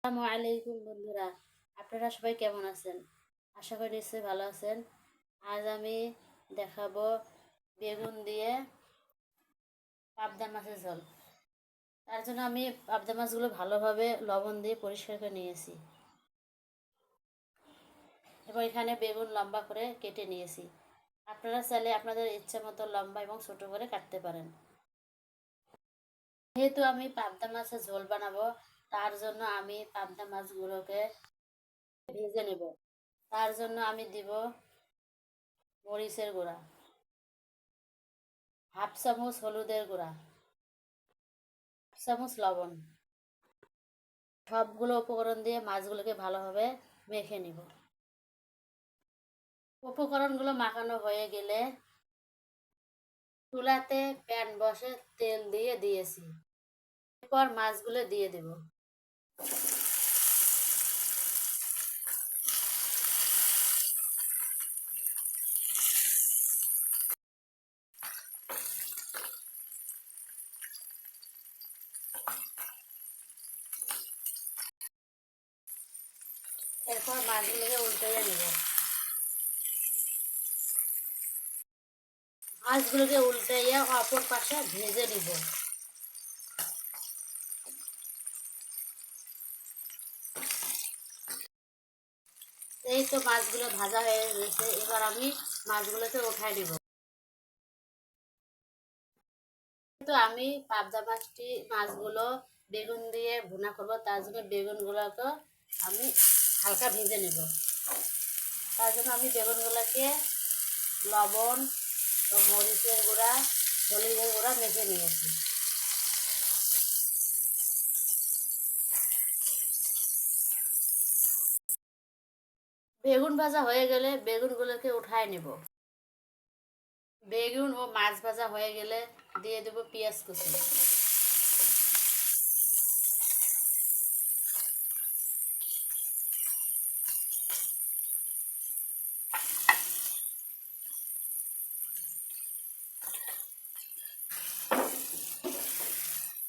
আসসালামু আলাইকুম বন্ধুরা, আপনারা সবাই কেমন আছেন? আশা করি নিশ্চয়ই ভালো আছেন। আজ আমি দেখাবো বেগুন দিয়ে পাবদা মাছের ঝোল। তার জন্য আমি পাবদা মাছগুলো ভালোভাবে লবণ দিয়ে পরিষ্কার করে নিয়েছি এবং এখানে বেগুন লম্বা করে কেটে নিয়েছি। আপনারা চাইলে আপনাদের ইচ্ছা মতো লম্বা এবং ছোট করে কাটতে পারেন। যেহেতু আমি পাবদা মাছের ঝোল বানাবো, তার জন্য আমি পাবদা মাছগুলোকে ভেজে নেব। তার জন্য আমি দিব মরিচের গুঁড়া, হাফ চামচ হলুদের গুঁড়া, হাফ চামচ লবণ। সবগুলো উপকরণ দিয়ে মাছগুলোকে ভালোভাবে মেখে নিব। উপকরণগুলো মাখানো হয়ে গেলে চুলাতে প্যান বসে তেল দিয়ে দিয়েছি। এরপর মাছগুলো দিয়ে দেব। এরপর মাছগুলোকে উল্টিয়ে নেব। মাছগুলোকে উল্টাইয়ে অপর পাশে ভেজে নিব। এই তো মাছগুলো ভাজা হয়ে গেছে, এবার আমি মাছগুলোকে উঠাই নিব। তো আমি পাবদা মাছগুলো বেগুন দিয়ে ভুনা করব, তার জন্য বেগুনগুলোকে আমি হালকা ভেজে নেব। তার জন্য আমি বেগুনগুলোকে লবণ ও মরিচের গুঁড়া, হলুদের গুঁড়া মেখে নিয়েছি। বেগুন ভাজা হয়ে গেলে বেগুনগুলোকে উঠায় নেব। বেগুন ও মাছ ভাজা হয়ে গেলে দিয়ে দেব পেঁয়াজ কুচি।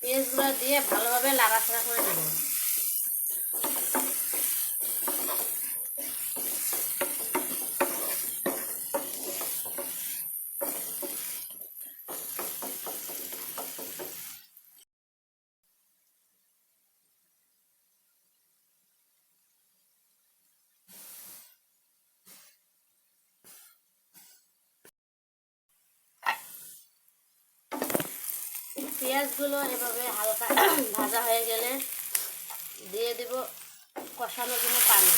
পেঁয়াজগুলো দিয়ে ভালোভাবে নাড়াচাড়া করে নেব। পেঁয়াজগুলো এভাবে হালকা ভাজা হয়ে গেলে দিয়ে দেব কষানোর জন্য পানি।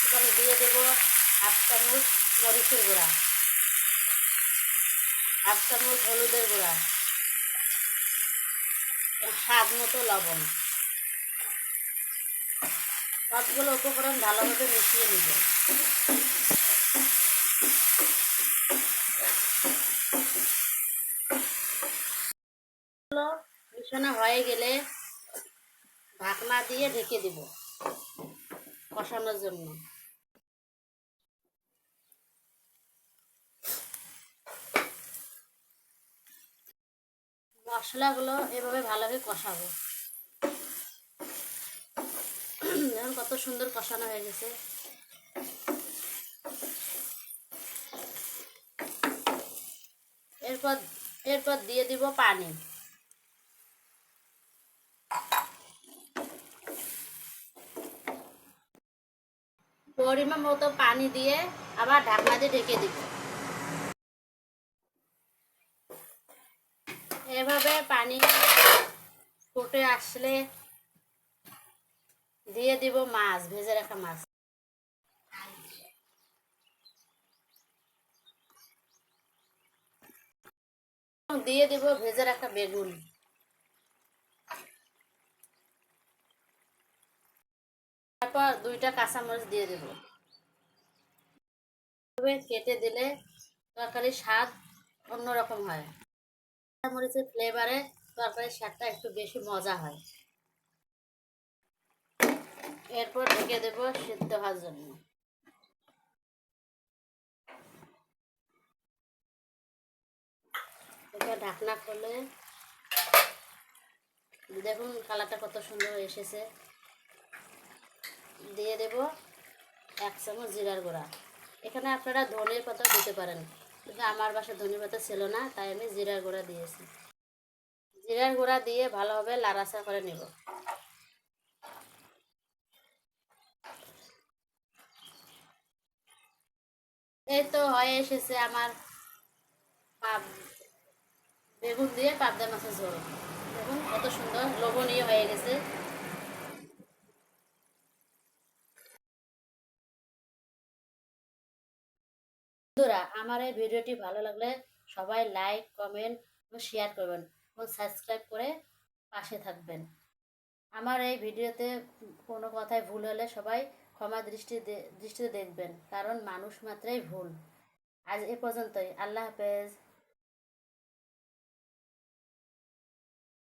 এবারে দিয়ে দেব হাফ চামচ মরিচের গুঁড়া, হাফ চামচ হলুদের গুঁড়া, স্বাদ মতো লবণ। সবগুলো উপকরণ ভালোভাবে মিশিয়ে নিব। মিশানো হয়ে গেলে ঢাকনা দিয়ে ঢেকে দিব কষানোর জন্য। মশলাগুলো এভাবে ভালোভাবে কষাবো। দেখুন কত সুন্দর কষানো হয়ে গেছে। এরপর এরপর দিয়ে দিব পানি। পরিমাণ মতো পানি দিয়ে আবার ঢাকনা দিয়ে ঢেকে দিব। এভাবে পানি ফুটে আসলে দিয়ে দিব মাছ, ভেজে রাখা মাছ। দিয়ে দিব ভেজে রাখা বেগুন। তারপর 2টা কাঁচামরিচ দিয়ে দেব। কেটে দিলে তরকারির স্বাদ অন্যরকম হয়। কাঁচামরিচের ফ্লেভারে তরকারির স্বাদটা একটু বেশি মজা হয়। এরপর ঢেকে দেব সিদ্ধ হওয়ার জন্য। এটা ঢাকনা খুলে দেখুন কালারটা কত সুন্দর এসেছে। দিয়ে দেব 1 চামচ জিরার গুঁড়া। এখানে আপনারা ধনে পাতা দিতে পারেন, কিন্তু আমার বাসায় ধনে পাতা ছিল না, তাই আমি জিরার গুঁড়া দিয়েছি। জিরার গুঁড়া দিয়ে ভালোভাবে লাড়াচাড়া করে নেব। এই তো হয়ে এসেছে আমার বেগুন দিয়ে পাবদা মাছের ঝোল। দেখুন কত সুন্দর লোভনীয় হয়ে গেছে। বন্ধুরা, আমার এই ভিডিওটি ভালো লাগলে সবাই লাইক, কমেন্ট ও শেয়ার করবেন এবং সাবস্ক্রাইব করে পাশে থাকবেন। আমার এই ভিডিওতে কোনো কথায় ভুল হলে সবাই ক্ষমা দৃষ্টিতে দেখবেন, কারণ মানুষ মাত্রই ভুল। আজ এ পর্যন্তই। আল্লাহ হাফেজ।